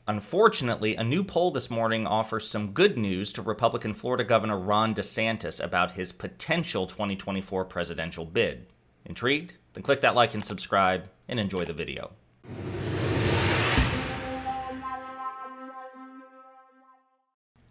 Unfortunately, a new poll this morning offers some good news to Republican Florida Governor Ron DeSantis about his potential 2024 presidential bid. Intrigued? Then click that like and subscribe and enjoy the video.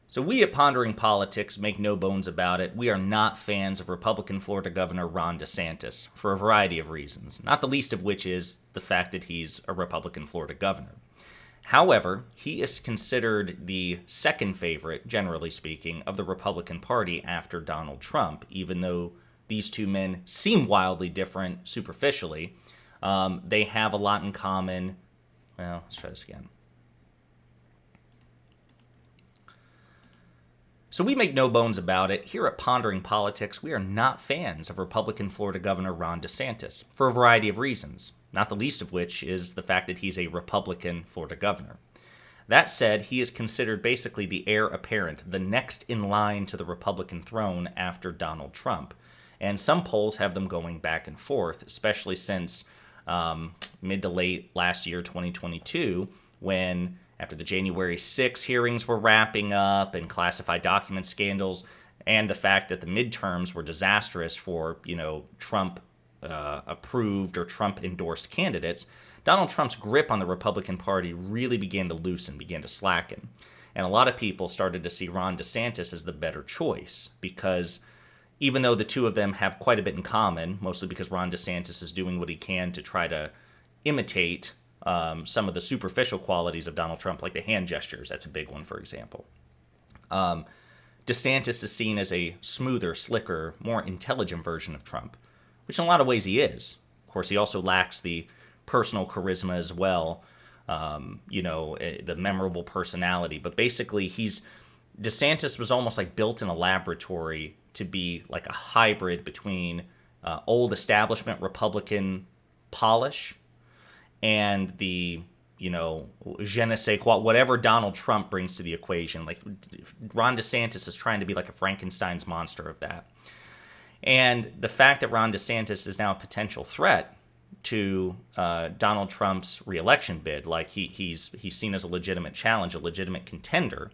So we at Pondering Politics make no bones about it. We are not fans of Republican Florida Governor Ron DeSantis for a variety of reasons, not the least of which is the fact that he's a Republican Florida governor. However, he is considered the second favorite, generally speaking, of the Republican Party after Donald Trump, even though these two men seem wildly different superficially. They have a lot in common. Well, let's try this again. So we make no bones about it. Here at Pondering Politics, we are not fans of Republican Florida Governor Ron DeSantis for a variety of reasons, not the least of which is the fact that he's a Republican Florida governor. That said, he is considered basically the heir apparent, the next in line to the Republican throne after Donald Trump. And some polls have them going back and forth, especially since mid to late last year, 2022, when after the January 6 hearings were wrapping up and classified document scandals, and the fact that the midterms were disastrous for, Trump approved or Trump endorsed candidates, Donald Trump's grip on the Republican Party really began to loosen, began to slacken. And a lot of people started to see Ron DeSantis as the better choice because even though the two of them have quite a bit in common, mostly because Ron DeSantis is doing what he can to try to imitate some of the superficial qualities of Donald Trump, like the hand gestures. That's a big one, for example. DeSantis is seen as a smoother, slicker, more intelligent version of Trump, which in a lot of ways he is. Of course, he also lacks the personal charisma as well, the memorable personality. But basically, DeSantis was almost like built in a laboratory to be like a hybrid between old establishment Republican polish and the, je ne sais quoi, whatever Donald Trump brings to the equation. Like Ron DeSantis is trying to be like a Frankenstein's monster of that. And the fact that Ron DeSantis is now a potential threat to Donald Trump's reelection bid, like he's seen as a legitimate challenge, a legitimate contender,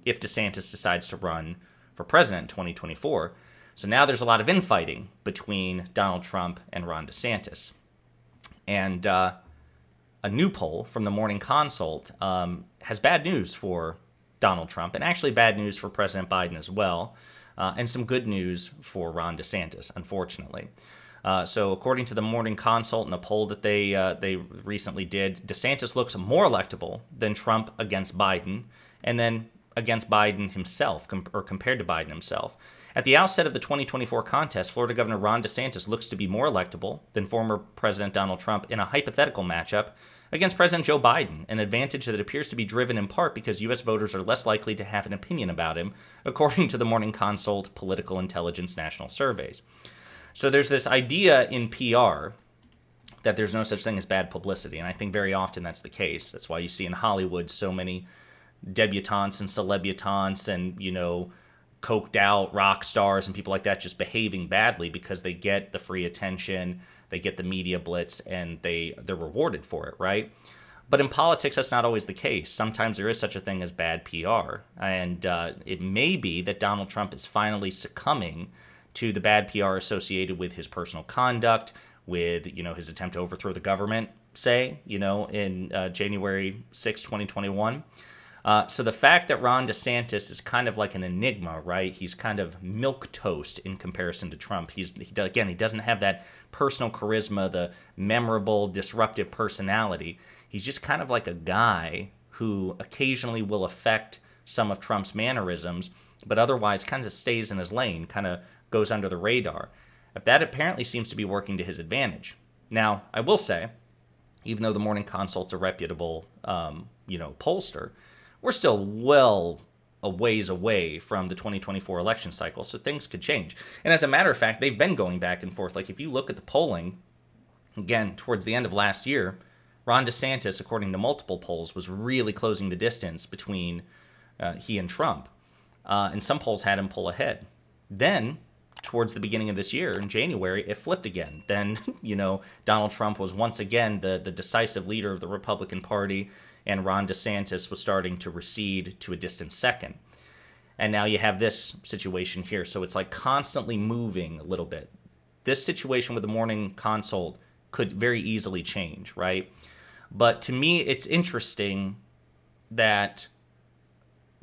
if DeSantis decides to run for president in 2024. So now there's a lot of infighting between Donald Trump and Ron DeSantis. And a new poll from the Morning Consult has bad news for Donald Trump and actually bad news for President Biden as well, and some good news for Ron DeSantis, unfortunately. So according to the Morning Consult and a poll that they recently did, DeSantis looks more electable than Trump against Biden, and then against Biden himself, or compared to Biden himself. At the outset of the 2024 contest, Florida Governor Ron DeSantis looks to be more electable than former President Donald Trump in a hypothetical matchup against President Joe Biden, an advantage that appears to be driven in part because U.S. voters are less likely to have an opinion about him, according to the Morning Consult Political Intelligence National Surveys. So there's this idea in PR that there's no such thing as bad publicity, and I think very often that's the case. That's why you see in Hollywood so many debutantes and celebutantes and, coked out rock stars and people like that just behaving badly because they get the free attention, they get the media blitz, and they're rewarded for it, right? But in politics, that's not always the case. Sometimes there is such a thing as bad PR, and it may be that Donald Trump is finally succumbing to the bad PR associated with his personal conduct, with his attempt to overthrow the government, say, in January 6, 2021. So the fact that Ron DeSantis is kind of like an enigma, right? He's kind of milquetoast in comparison to Trump. He doesn't have that personal charisma, the memorable, disruptive personality. He's just kind of like a guy who occasionally will affect some of Trump's mannerisms, but otherwise kind of stays in his lane, kind of goes under the radar. That apparently seems to be working to his advantage. Now, I will say, even though the Morning Consult's a reputable, pollster, we're still well a ways away from the 2024 election cycle, so things could change. And as a matter of fact, they've been going back and forth. Like if you look at the polling, again, towards the end of last year, Ron DeSantis, according to multiple polls, was really closing the distance between he and Trump. And some polls had him pull ahead. Then, towards the beginning of this year, in January, it flipped again. Then, Donald Trump was once again the decisive leader of the Republican Party, and Ron DeSantis was starting to recede to a distant second. And now you have this situation here. So it's like constantly moving a little bit. This situation with the morning consult could very easily change, right? But to me, it's interesting that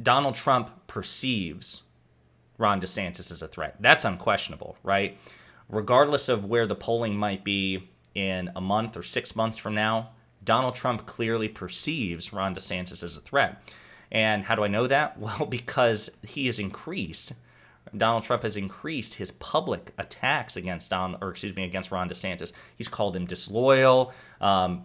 Donald Trump perceives Ron DeSantis as a threat. That's unquestionable, right? Regardless of where the polling might be in a month or 6 months from now, Donald Trump clearly perceives Ron DeSantis as a threat. And how do I know that? Well, because Donald Trump has increased his public attacks against Ron DeSantis. He's called him disloyal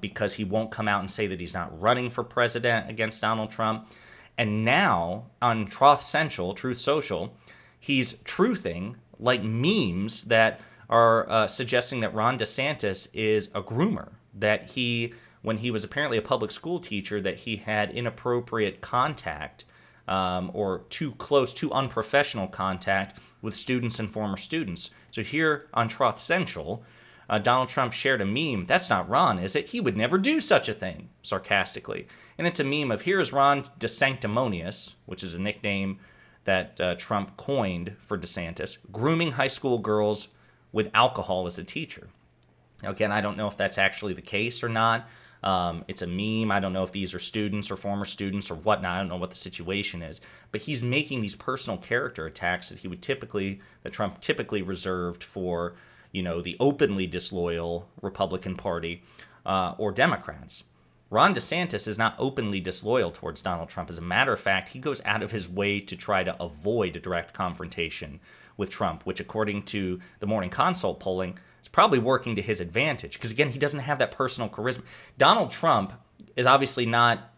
because he won't come out and say that he's not running for president against Donald Trump. And now on Truth Social, he's truthing like memes that are suggesting that Ron DeSantis is a groomer, that when he was apparently a public school teacher, that he had inappropriate contact or too close, too unprofessional contact with students and former students. So here on Truth Central, Donald Trump shared a meme. That's not Ron, is it? He would never do such a thing, sarcastically. And it's a meme of, here's Ron DeSanctimonious, which is a nickname that Trump coined for DeSantis, grooming high school girls with alcohol as a teacher. Now, again, I don't know if that's actually the case or not. It's a meme. I don't know if these are students or former students or whatnot. I don't know what the situation is. But he's making these personal character attacks that Trump typically reserved for, the openly disloyal Republican Party or Democrats. Ron DeSantis is not openly disloyal towards Donald Trump. As a matter of fact, he goes out of his way to try to avoid a direct confrontation with Trump, which, according to the Morning Consult polling, is probably working to his advantage. Because, again, he doesn't have that personal charisma. Donald Trump is obviously not,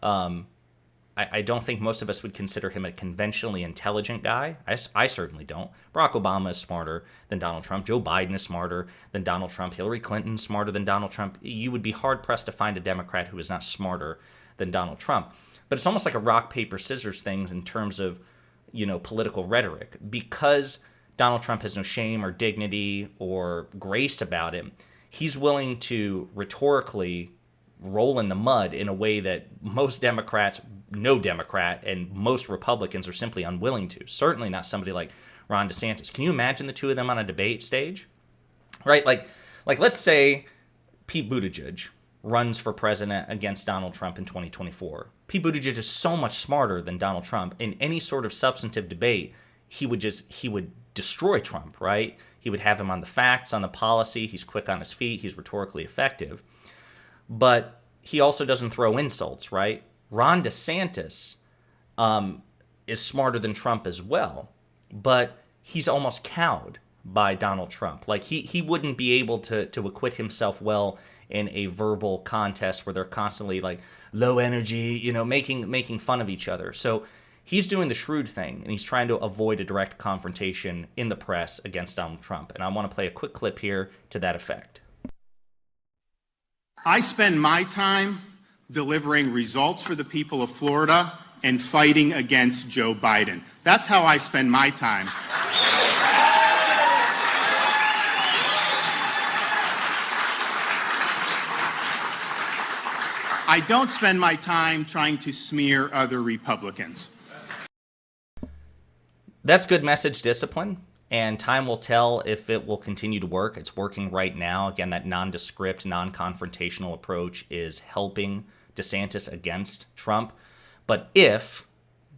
I don't think most of us would consider him a conventionally intelligent guy. I certainly don't. Barack Obama is smarter than Donald Trump. Joe Biden is smarter than Donald Trump. Hillary Clinton is smarter than Donald Trump. You would be hard-pressed to find a Democrat who is not smarter than Donald Trump. But it's almost like a rock, paper, scissors thing in terms of, political rhetoric. Because Donald Trump has no shame or dignity or grace about him, he's willing to rhetorically roll in the mud in a way that most Democrats, no Democrat, and most Republicans are simply unwilling to. Certainly not somebody like Ron DeSantis. Can you imagine the two of them on a debate stage? Right? Like let's say Pete Buttigieg runs for president against Donald Trump in 2024. Pete Buttigieg is so much smarter than Donald Trump. In any sort of substantive debate, he would destroy Trump, right? He would have him on the facts, on the policy. He's quick on his feet. He's rhetorically effective. But he also doesn't throw insults, right? Ron DeSantis is smarter than Trump as well, but he's almost cowed by Donald Trump. Like, he wouldn't be able to acquit himself well in a verbal contest where they're constantly like low energy, making fun of each other. So he's doing the shrewd thing, and he's trying to avoid a direct confrontation in the press against Donald Trump. And I want to play a quick clip here to that effect. I spend my time delivering results for the people of Florida and fighting against Joe Biden. That's how I spend my time. I don't spend my time trying to smear other Republicans. That's good message discipline, and time will tell if it will continue to work. It's working right now. Again, that nondescript, non-confrontational approach is helping DeSantis against Trump. But if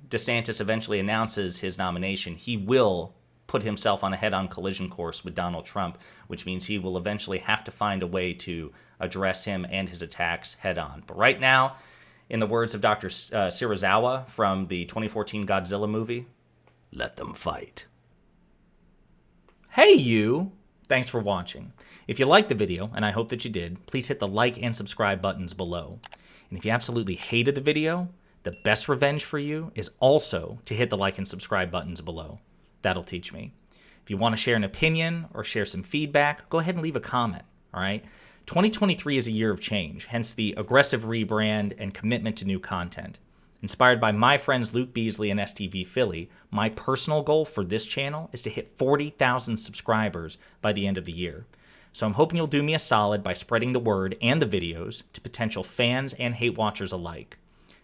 DeSantis eventually announces his nomination, he will put himself on a head-on collision course with Donald Trump, which means he will eventually have to find a way to address him and his attacks head-on. But right now, in the words of Dr. Serizawa from the 2014 Godzilla movie, let them fight. Hey you! Thanks for watching. If you liked the video, and I hope that you did, please hit the like and subscribe buttons below. And if you absolutely hated the video, the best revenge for you is also to hit the like and subscribe buttons below. That'll teach me. If you want to share an opinion or share some feedback, go ahead and leave a comment, all right? 2023 is a year of change, hence the aggressive rebrand and commitment to new content. Inspired by my friends Luke Beasley and STV Philly, my personal goal for this channel is to hit 40,000 subscribers by the end of the year. So I'm hoping you'll do me a solid by spreading the word and the videos to potential fans and hate watchers alike.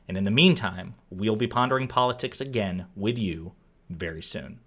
And in the meantime, we'll be pondering politics again with you very soon.